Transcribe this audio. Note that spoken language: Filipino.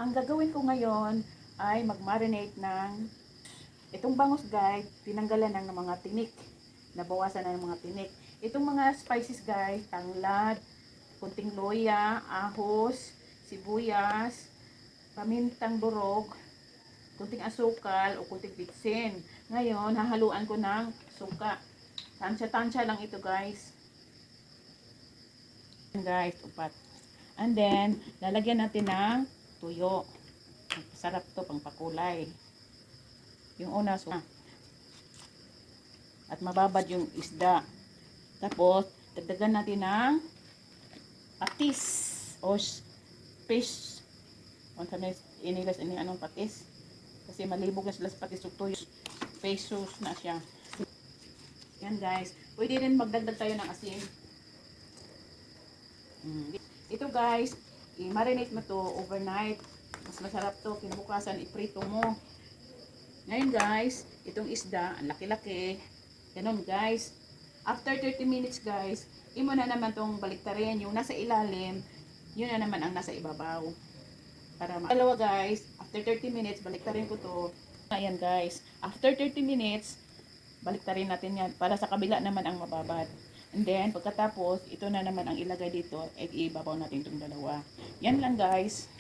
Ang gagawin ko ngayon ay mag-marinate ng itong bangus guys, tinanggalan ng mga tinik. Nabawasan na ng mga tinik. Itong mga spices guys, tanglad, kunting loya, ahos, sibuyas, pamintang durog, kunting asukal o kunting bitsin. Ngayon, hahaluan ko ng suka. Tansya-tansya lang ito guys. Guys, upat. And then, lalagyan natin ng tuyo. Sarap to pang pakulay. Yung una, suka. At mababad yung isda. Tapos, dagdagan natin ng patis o fish. Inilas ini anong patis. Kasi malibog na sila sa patis. Pesos na siya. Yan guys. Pwede rin magdagdag tayo ng asin. Ito guys, i-marinate mo to overnight. Mas masarap to. Kinabukasan, iprito mo. Ngayon guys, itong isda, ang laki-laki. Ganun guys. After 30 minutes guys, imo na naman tong baliktarin. Yung nasa ilalim, yun na naman ang nasa ibabaw. Para dalawa guys, after 30 minutes, baliktarin ko to. Ayan guys, after 30 minutes, baliktarin natin yan. Para sa kabila naman ang mababad. And then, pagkatapos, ito na naman ang ilagay dito, ibabaw natin itong dalawa. Yan lang guys.